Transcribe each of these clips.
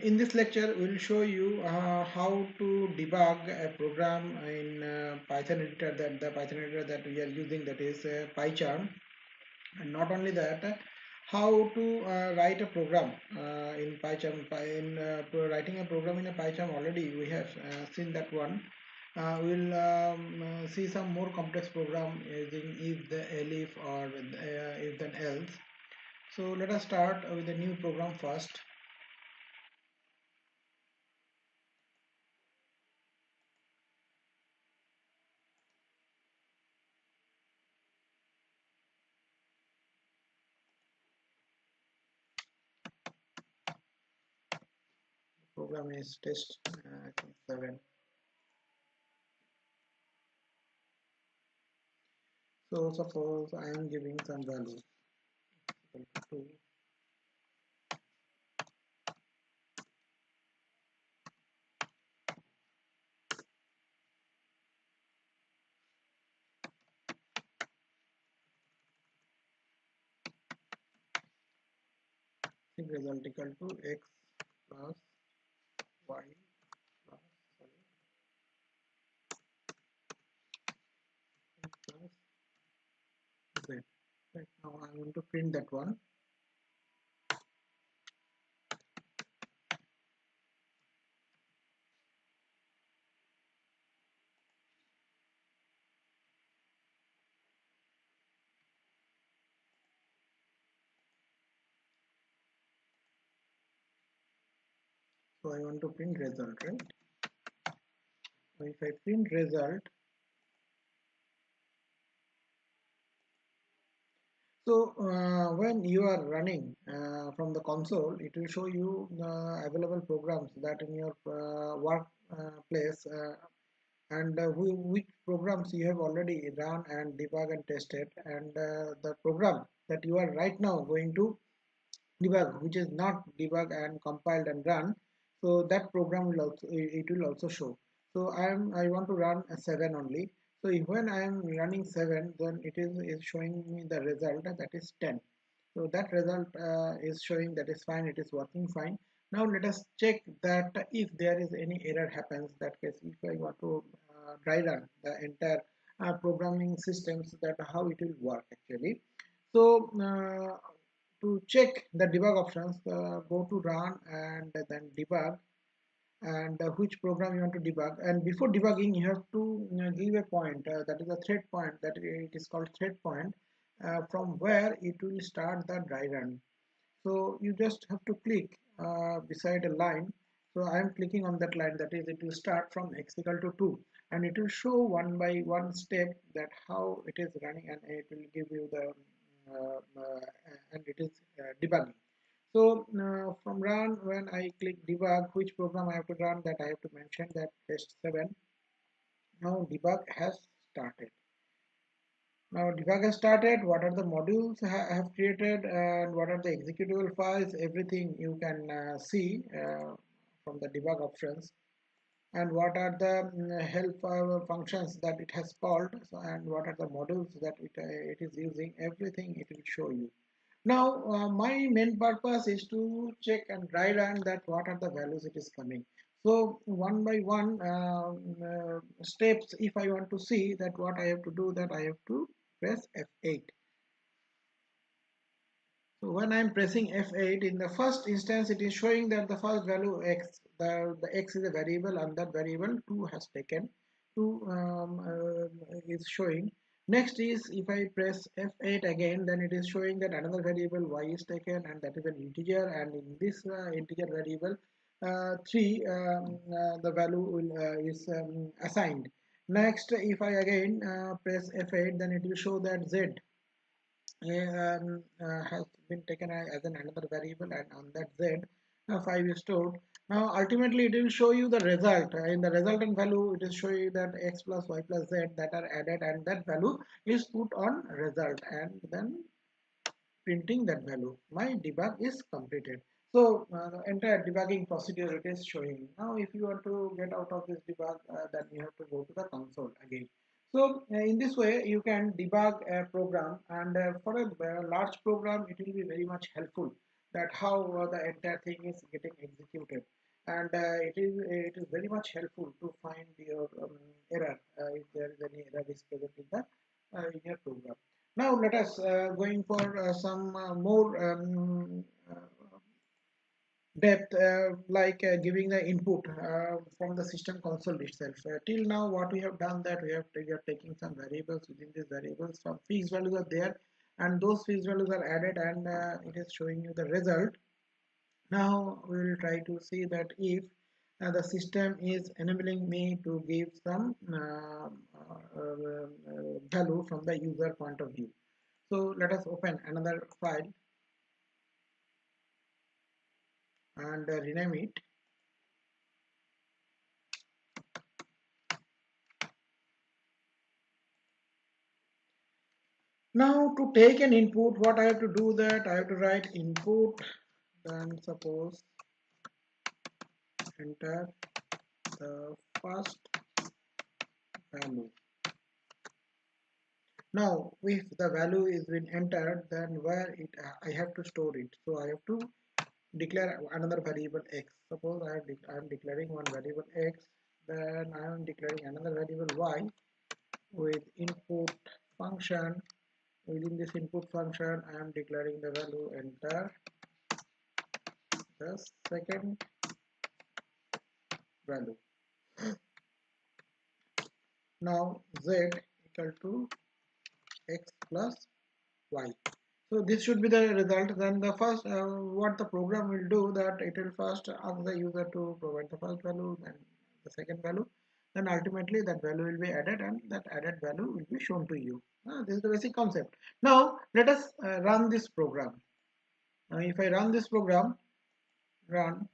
In this lecture, we'll show you how to debug a program in Python editor, that the Python editor that we are using, that is PyCharm. And not only that, how to write a program in PyCharm. Writing a program in a PyCharm, already we have seen that one. We'll see some more complex program using if, the, elif, or if then else. So let us start with a new program first. Program is test I think 7. So suppose I am giving some value equal to 2, result equal to x plus y plus, sorry, plus z. Right now I want to print that one. So I want to print result, right? So if I print result, so when you are running from the console, it will show you available programs that in your work place, and which programs you have already run and debug and tested, and the program that you are right now going to debug, which is not debug and compiled and run. So that program will also, it will also show. So I want to run a 7 only. So when I am running 7, then it is showing me the result that is 10. So that result is showing that is fine, it is working fine. Now let us check that if there is any error happens, that case if I want to dry run the entire programming systems, that how it will work actually. So to check the debug options, go to run and then debug, and which program you want to debug. And before debugging, you have to give a point, that is a thread point, that it is called thread point, from where it will start the dry run. So you just have to click beside a line. So I am clicking on that line, that is it will start from x equal to 2, and it will show one by one step that how it is running, and it will give you the and it is debugging. So from run, when I click debug, which program I have to run, that I have to mention that test 7. Now debug has started. Now debug has started. What are the modules I have created, and what are the executable files? Everything you can see from the debug options. And what are the help functions that it has called, so, and what are the modules that it is using, everything it will show you. Now my main purpose is to check and dry run that what are the values it is coming. So one by one steps, if I want to see that what I have to do, that I have to press F8. So when I am pressing F8, in the first instance, it is showing that the first value x, the x is a variable, and that variable 2 has taken. 2 is showing. Next is, if I press F8 again, then it is showing that another variable y is taken, and that is an integer, and in this integer variable 3, the value is assigned. Next, if I again press F8, then it will show that z has been taken as an another variable, and on that z 5 is stored. Now ultimately it will show you the result. In the resultant value, it is showing you that x plus y plus z that are added, and that value is put on result, and then printing that value. My debug is completed. So the entire debugging procedure it is showing. Now if you want to get out of this debug, then you have to go to the console again. So in this way you can debug a program, and for a large program it will be very much helpful that how the entire thing is getting executed. and it is very much helpful to find your error if there is any error is present in your program. Now let us going for some more depth, like giving the input from the system console itself. Till now what we have done, that we are taking some variables. Within these variables some fixed values are there, and those fixed values are added, and it is showing you the result. Now we will try to see that if the system is enabling me to give some value from the user point of view. So let us open another file and rename it. Now to take an input, what I have to do, that I have to write input, then suppose enter the first value. Now if the value is been entered, then where it I have to store it. So I have to declare another variable x. Suppose I am declaring one variable x, then I am declaring another variable y with input function. Within this input function I am declaring the value enter the second value. Now z equal to x plus y. So this should be the result. Then the first what the program will do, that it will first ask the user to provide the first value, then the second value, then ultimately that value will be added, and that added value will be shown to you. This is the basic concept. Now let us run this program. Now if I run this program, run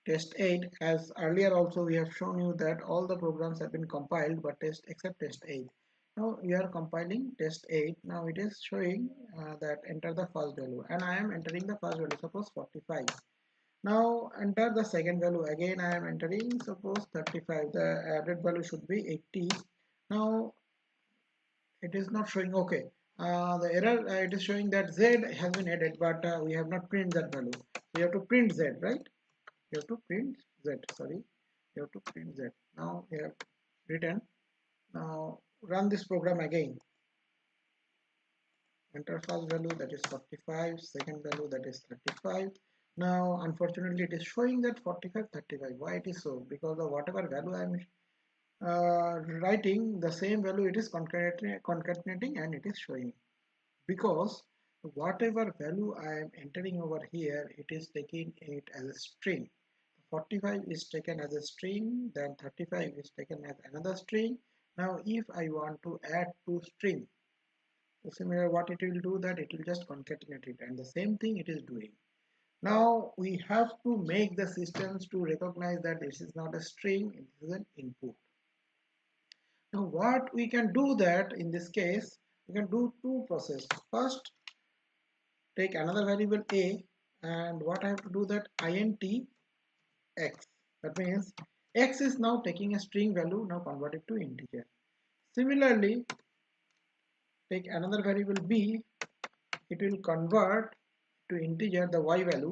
test 8, as earlier also we have shown you that all the programs have been compiled but test except test 8. Now we are compiling test 8. Now it is showing that enter the first value, and I am entering the first value, suppose 45. Now enter the second value, again I am entering suppose 35. The added value should be 80. Now it is not showing. Okay, the error, it is showing that z has been added, but we have not printed that value. We have to print z, right? You have to print z, sorry, you have to print z. Now we have written. Now run this program again. Enter first value, that is 45, second value, that is 35. Now unfortunately it is showing that 45 35. Why it is so? Because of whatever value I am writing, the same value it is concatenating and it is showing. Because whatever value I am entering over here, it is taking it as a string. 45 is taken as a string, then 35 is taken as another string. Now if I want to add two strings, so similar, what it will do, that it will just concatenate it, and the same thing it is doing. Now we have to make the systems to recognize that this is not a string, this is an input. Now what we can do, that in this case we can do two processes. First, take another variable a, and what I have to do, that int x. That means x is now taking a string value, now convert it to integer. Similarly, take another variable b, it will convert to integer the y value.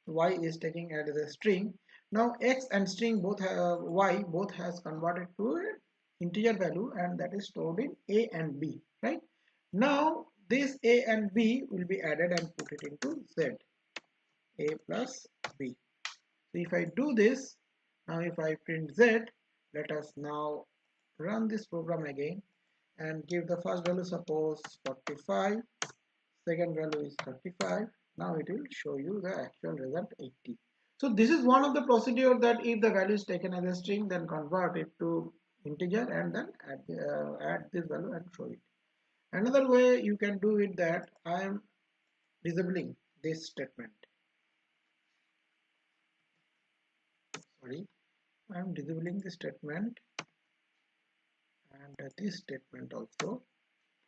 Y is taking as a string. Now x and string both y both has converted to an integer value, and that is stored in a and b, right? Now this a and b will be added and put it into z, a plus b. So if I do this, now if I print z, let us now run this program again and give the first value, suppose 45, second value is 35. Now it will show you the actual result 80. So this is one of the procedure, that if the value is taken as a string, then convert it to integer and then add this value and show it. Another way you can do it, that I am disabling this statement. Sorry, I am disabling this statement and this statement also.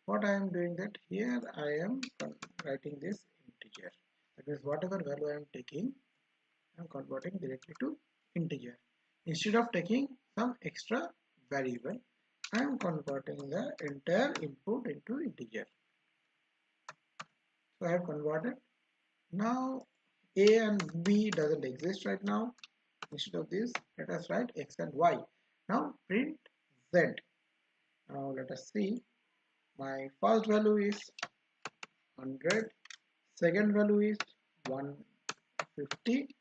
What I am doing, that here I am writing this integer. That means whatever value I am taking, I am converting directly to integer. Instead of taking some extra variable, I am converting the entire input into integer. So I have converted. Now a and b doesn't exist right now. Instead of this, let us write x and y. Now print z. Now let us see. My first value is 100. Second value is 150.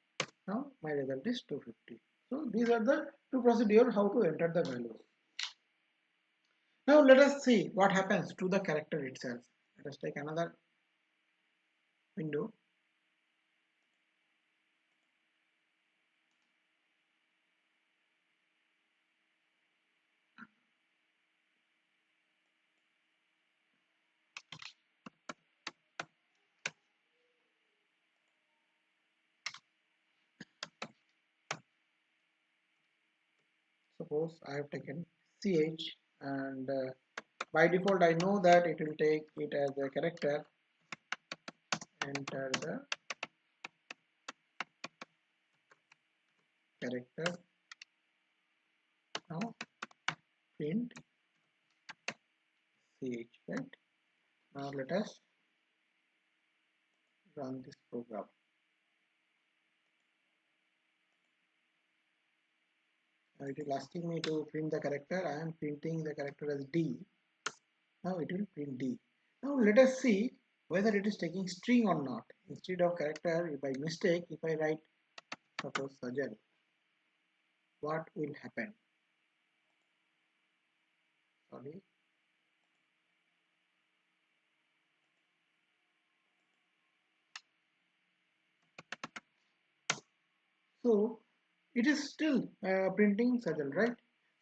Now my result is 250. So these are the two procedures how to enter the values. Now let us see what happens to the character itself. Let us take another window. Suppose I have taken ch, and by default I know that it will take it as a character. Enter the character. Now print ch, right? Now let us run this program. Now it is asking me to print the character. I am printing the character as D. Now it will print D. Now let us see whether it is taking string or not. Instead of character, if by mistake, if I write suppose Sajal, what will happen? Sorry. So it is still printing Sajal, right?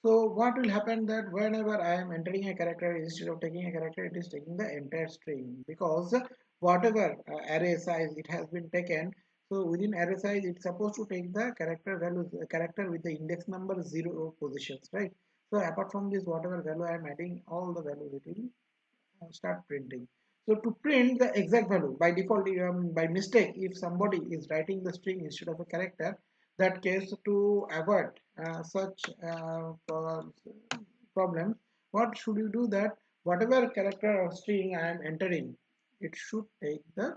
So what will happen that whenever I am entering a character, instead of taking a character, it is taking the entire string, because whatever array size it has been taken. So within array size, it's supposed to take the character values, character with the index number 0 positions, right? So apart from this, whatever value I am adding, all the values it will start printing. So to print the exact value, by default, by mistake, if somebody is writing the string instead of a character, that case, to avoid such problems, what should you do? That whatever character or string I am entering, it should take the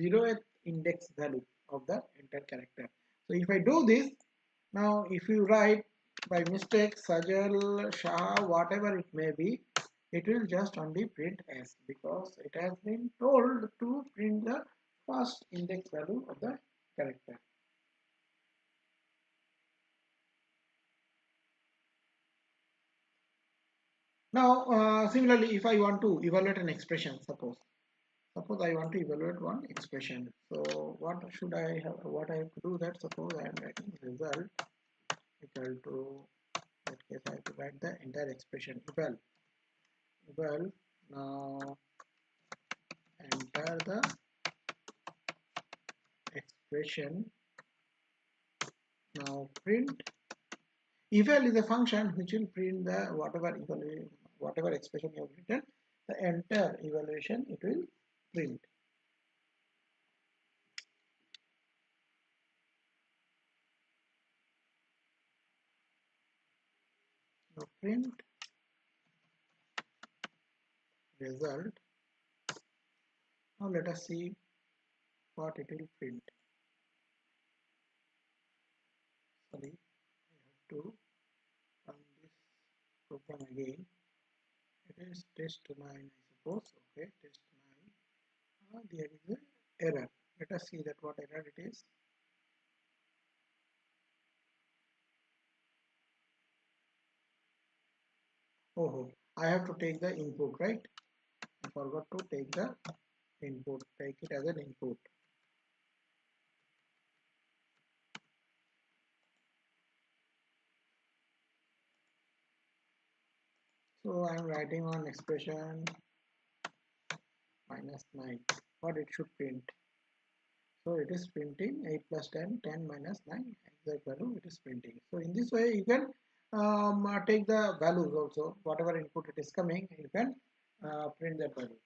0th index value of the entire character. So if I do this, now if you write by mistake Sajal, Shah, whatever it may be, it will just only print S, because it has been told to print the first index value of the character. Now similarly, if I want to evaluate an expression, suppose I want to evaluate one expression, so what should I have, what I have to do? That suppose I am writing result equal to, in that case I have to write the entire expression eval. Now enter the expression. Now print eval is a function which will print the whatever expression you have written, the entire evaluation it will print. Now print result. Now let us see what it will print. Sorry, I have to run this program again. It is test9, I suppose. Okay, test9. There is an error. Let us see that what error it is. Oh, I have to take the input, right? I forgot to take the input. Take it as an input. So I am writing on expression -9. What it should print? So it is printing 8 plus 10, 10 minus 9, exact value it is printing. So in this way you can take the values also, whatever input it is coming, you can print that value.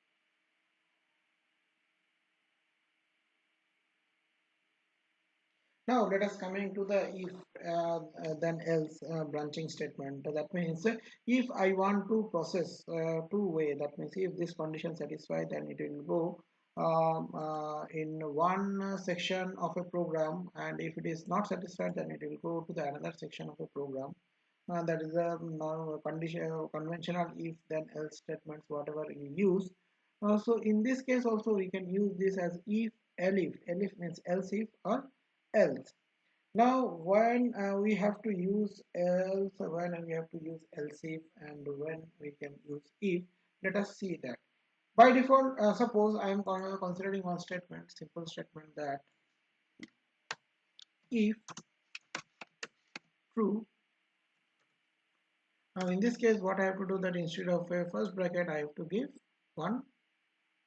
Now let us coming to the if then else branching statement. That means if I want to process two way, that means if this condition satisfied, then it will go in one section of a program, and if it is not satisfied, then it will go to the another section of a program. That is a condition conventional if then else statements whatever you use. So in this case also we can use this as if elif. Elif means else if or else. Now when we have to use else, when we have to use else if, and when we can use if, let us see that. By default, suppose I am considering one statement, simple statement, that if true. Now in this case what I have to do, that instead of a first bracket I have to give one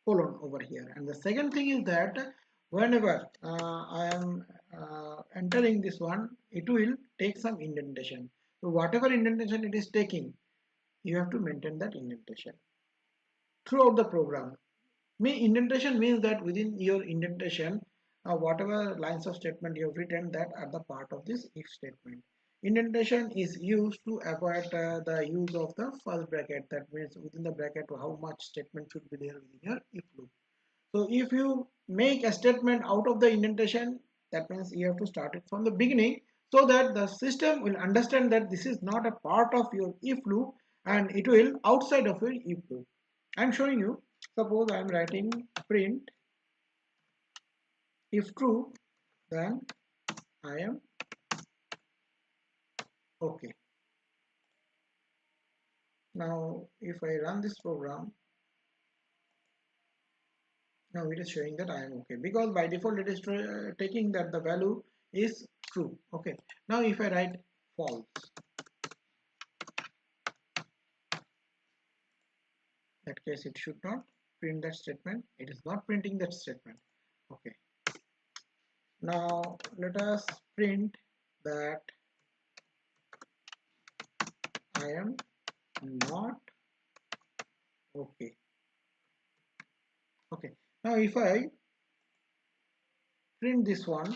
colon over here. And the second thing is that whenever I am entering this one, it will take some indentation. So whatever indentation it is taking, you have to maintain that indentation throughout the program. Indentation means that within your indentation, whatever lines of statement you have written, that are the part of this if statement. Indentation is used to avoid the use of the first bracket. That means within the bracket how much statement should be there within your if loop. So if you make a statement out of the indentation, that means you have to start it from the beginning, so that the system will understand that this is not a part of your if loop and it will outside of your if loop. I am showing you. Suppose I am writing print if true, then I am okay. Now if I run this program, now it is showing that I am okay, because by default it is taking that the value is true. Okay. Now if I write false, that case it should not print that statement. It is not printing that statement. Okay. Now let us print that I am not okay. Okay. Now if I print this one,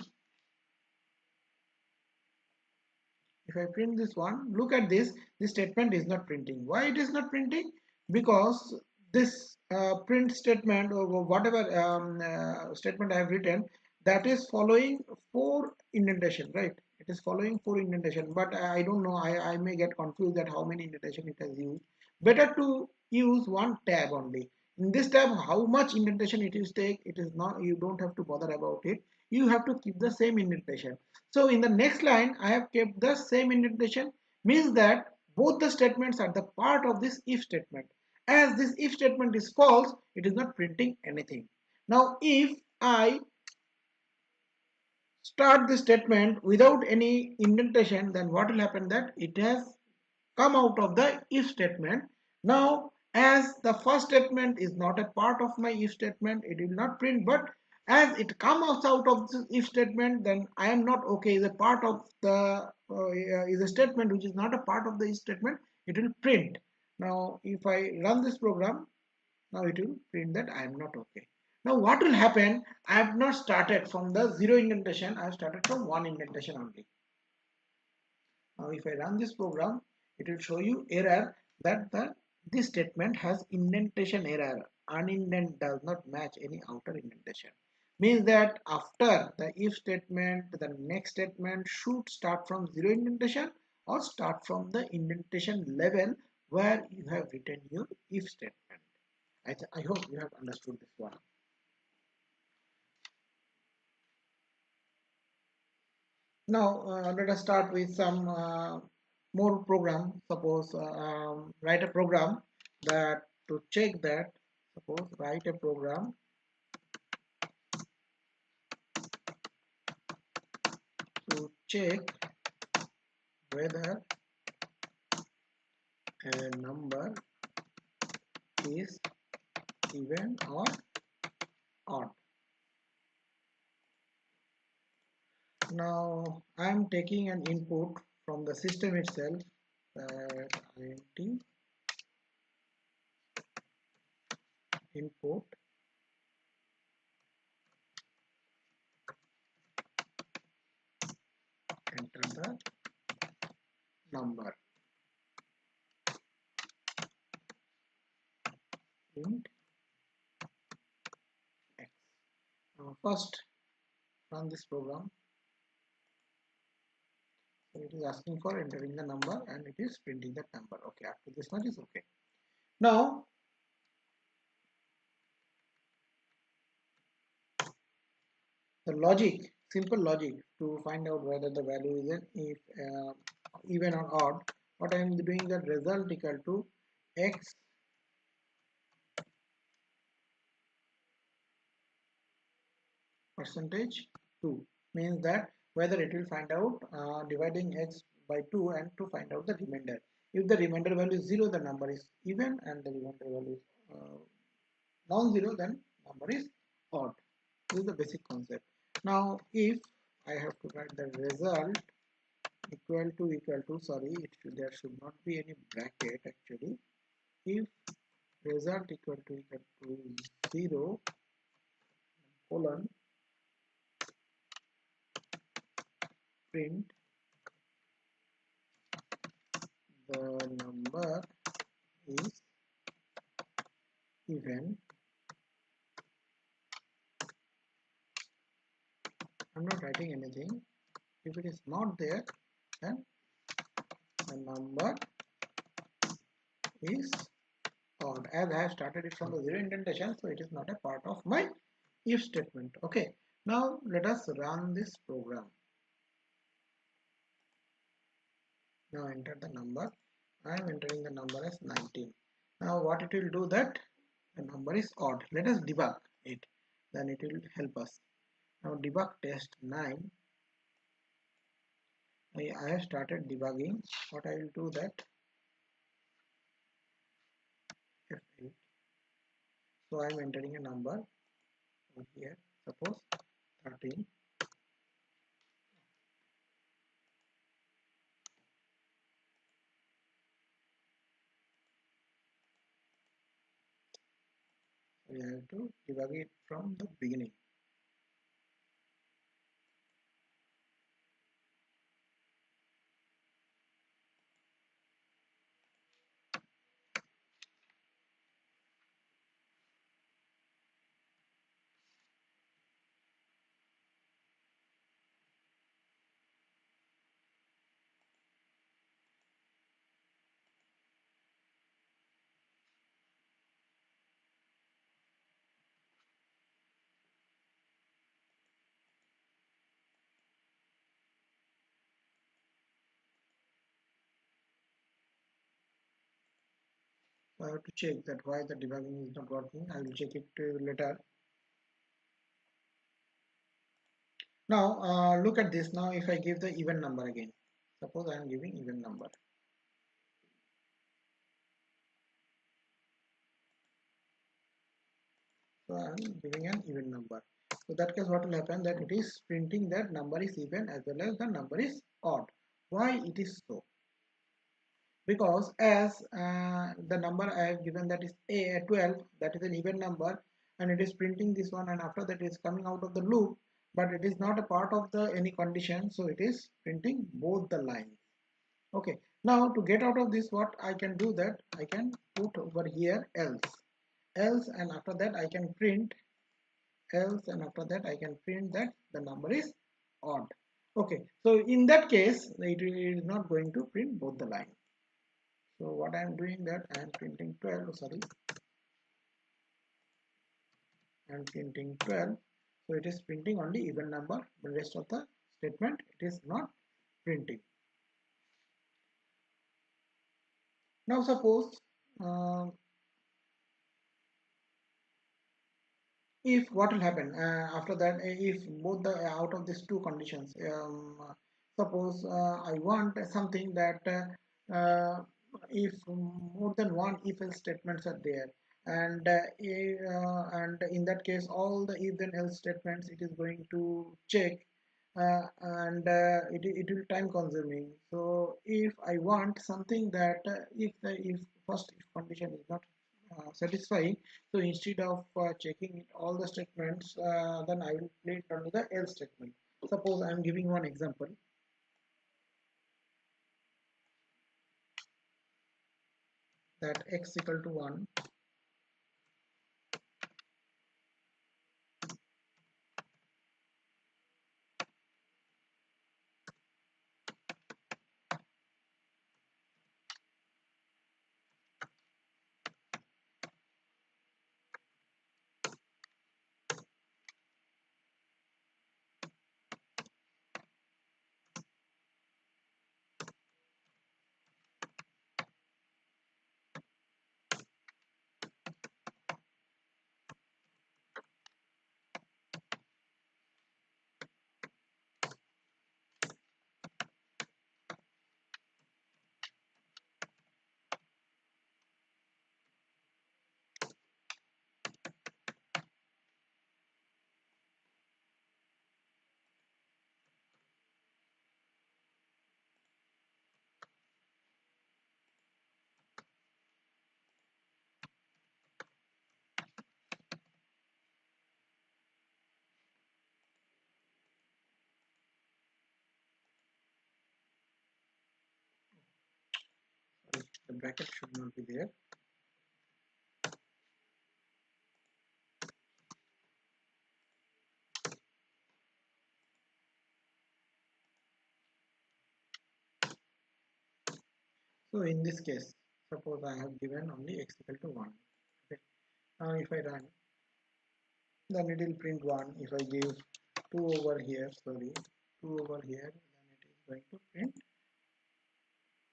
if I print this one, look at this. This statement is not printing. Why it is not printing? Because this print statement or whatever statement I have written, that is following four indentation, right? It is following four indentation, but I don't know. I may get confused that how many indentation it has used. Better to use one tab only. In this tab, how much indentation it is take, it is not. You don't have to bother about it. You have to keep the same indentation. So in the next line, I have kept the same indentation, means that both the statements are the part of this if statement. As this if statement is false, it is not printing anything. Now if I start the statement without any indentation, then what will happen, that it has come out of the if statement. Now as the first statement is not a part of my if statement, it will not print, but as it comes out of this if statement, then I am not okay is a part of the is a statement which is not a part of the if statement, it will print. Now if I run this program, now it will print that I am not okay. Now what will happen, I have not started from the zero indentation, I have started from one indentation only. Now if I run this program, it will show you error that this statement has indentation error. Unindent does not match any outer indentation. Means that after the if statement, the next statement should start from zero indentation or start from the indentation level where you have written your if statement. I hope you have understood this one. Now let us start with some more program. Suppose write a program that to check that. Suppose write a program to check whether a number is even or odd. Now I am taking an input from the system itself, that int input enter the number int x. first run this program. So it is asking for entering the number and it is printing that number. Okay, after this much is okay. Now the logic, simple logic to find out whether the value is an if even or odd. What I am doing, that result equal to x percentage 2, means that whether it will find out dividing x by 2 and to find out the remainder. If the remainder value is 0, the number is even, and the remainder value is non-zero, then number is odd. This is the basic concept. Now if I have to write the result equal to, sorry, there should not be any bracket actually. If result equal to 0 colon print the number is even, I'm not writing anything. If it is not there, then the number is odd. As I have started it from the zero indentation, so it is not a part of my if statement. Okay, now let us run this program. Now enter the number. I am entering the number as 19. Now what it will do, that the number is odd. Let us debug it, then it will help us. Now debug test 9. I have started debugging. What I will do, that F8. So I am entering a number over here, suppose 13. So we have to debug it from the beginning. So I have to check that why the debugging is not working. I will check it later. Now look at this. Now if I give the even number again, suppose I am giving even number. So I am giving an even number. So that case what will happen, that it is printing that number is even as well as the number is odd. Why it is so? Because as the number I have given, that is a 12, that is an even number, and it is printing this one, and after that it is coming out of the loop, but it is not a part of the any condition, so it is printing both the lines. Okay, now to get out of this, what I can do, that I can put over here else, and after that I can print else, and after that I can print that the number is odd. Okay, so in that case it is not going to print both the lines. So what I am doing, that I am printing 12, sorry, I am printing 12. So it is printing only even number, the rest of the statement it is not printing. Now suppose if what will happen after that, if both the out of these two conditions, suppose I want something that if more than one if else statements are there, and in that case all the if then else statements it is going to check, and it will time consuming. So if I want something that if the if first if condition is not satisfying, so instead of checking it, all the statements, then I will play it under the else statement. Suppose I am giving one example, that x equal to 1, bracket should not be there. So in this case, suppose I have given only x equal to 1. Okay. Now if I run, then it will print 1. If I give 2 over here, sorry, 2 over here, then it is going to print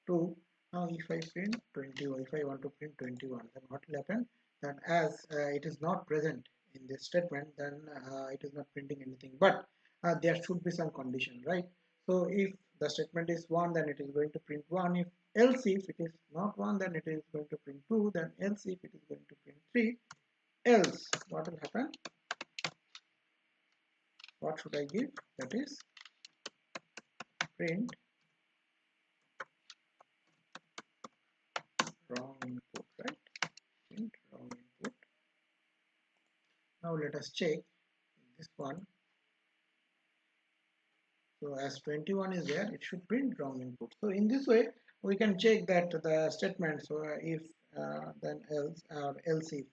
2. Now if I print 21, if I want to print 21, then what will happen? That as it is not present in this statement, then it is not printing anything. But there should be some condition, right? So if the statement is 1, then it is going to print 1. If else if it is not 1, then it is going to print 2. Then else if it is going to print 3. Else what will happen? What should I give? That is print wrong input, right? Print wrong input. Now let us check this one. So as 21 is there, it should print wrong input. So in this way, we can check that the statements, if then else or else if